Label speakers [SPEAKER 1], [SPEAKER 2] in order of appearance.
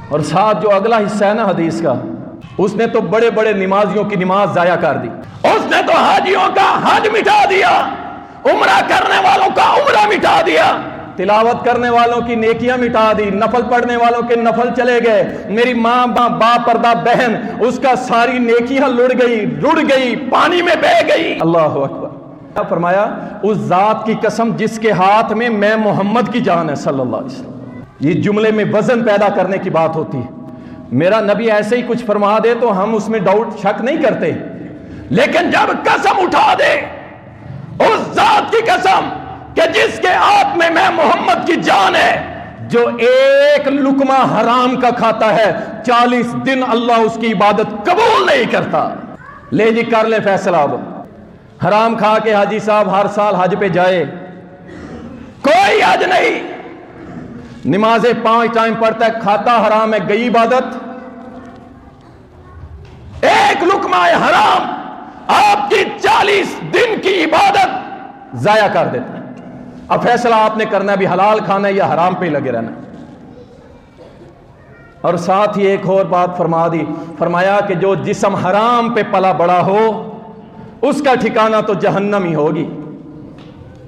[SPEAKER 1] اور ساتھ جو اگلا حصہ ہے نا حدیث کا، اس نے تو بڑے بڑے نمازیوں کی نماز ضائع کر دی، اس نے تو حاجیوں کا حج مٹا دیا، عمرہ کرنے والوں کا عمرہ مٹا دیا، تلاوت کرنے والوں کی نیکیاں مٹا دی، نفل پڑھنے والوں کے نفل چلے گئے، میری ماں با پردہ بہن اس کا ساری نیکیاں رڑ گئی، پانی میں بہہ گئی۔ اللہ اکبر۔ فرمایا اس ذات کی قسم جس کے ہاتھ میں میں محمد کی جان ہے صلی اللہ علیہ وسلم۔ یہ جملے میں وزن پیدا کرنے کی بات ہوتی ہے۔ میرا نبی ایسے ہی کچھ فرما دے تو ہم اس میں ڈاؤٹ شک نہیں کرتے، لیکن جب قسم اٹھا دے اس ذات کی قسم کہ جس کے ہاتھ میں محمد کی جان ہے، جو ایک لقمہ حرام کا کھاتا ہے 40 دن اللہ اس کی عبادت قبول نہیں کرتا۔ لے جی کر لے فیصلہ، اب حرام کھا کے حاجی صاحب ہر سال حج پہ جائے، کوئی حج نہیں، نمازیں 5 ٹائم پڑھتا ہے، کھاتا حرام ہے، گئی عبادت؟ ایک لقمہ حرام آپ کی 40 دن کی عبادت ضائع کر دیتا ہے۔ اب فیصلہ آپ نے کرنا ہے بھی حلال کھانا ہے یا حرام پہ لگے رہنا ہے۔ اور ساتھ ہی ایک اور بات فرما دی، فرمایا کہ جو جسم حرام پہ پلا بڑا ہو اس کا ٹھکانہ تو جہنم ہی ہوگی۔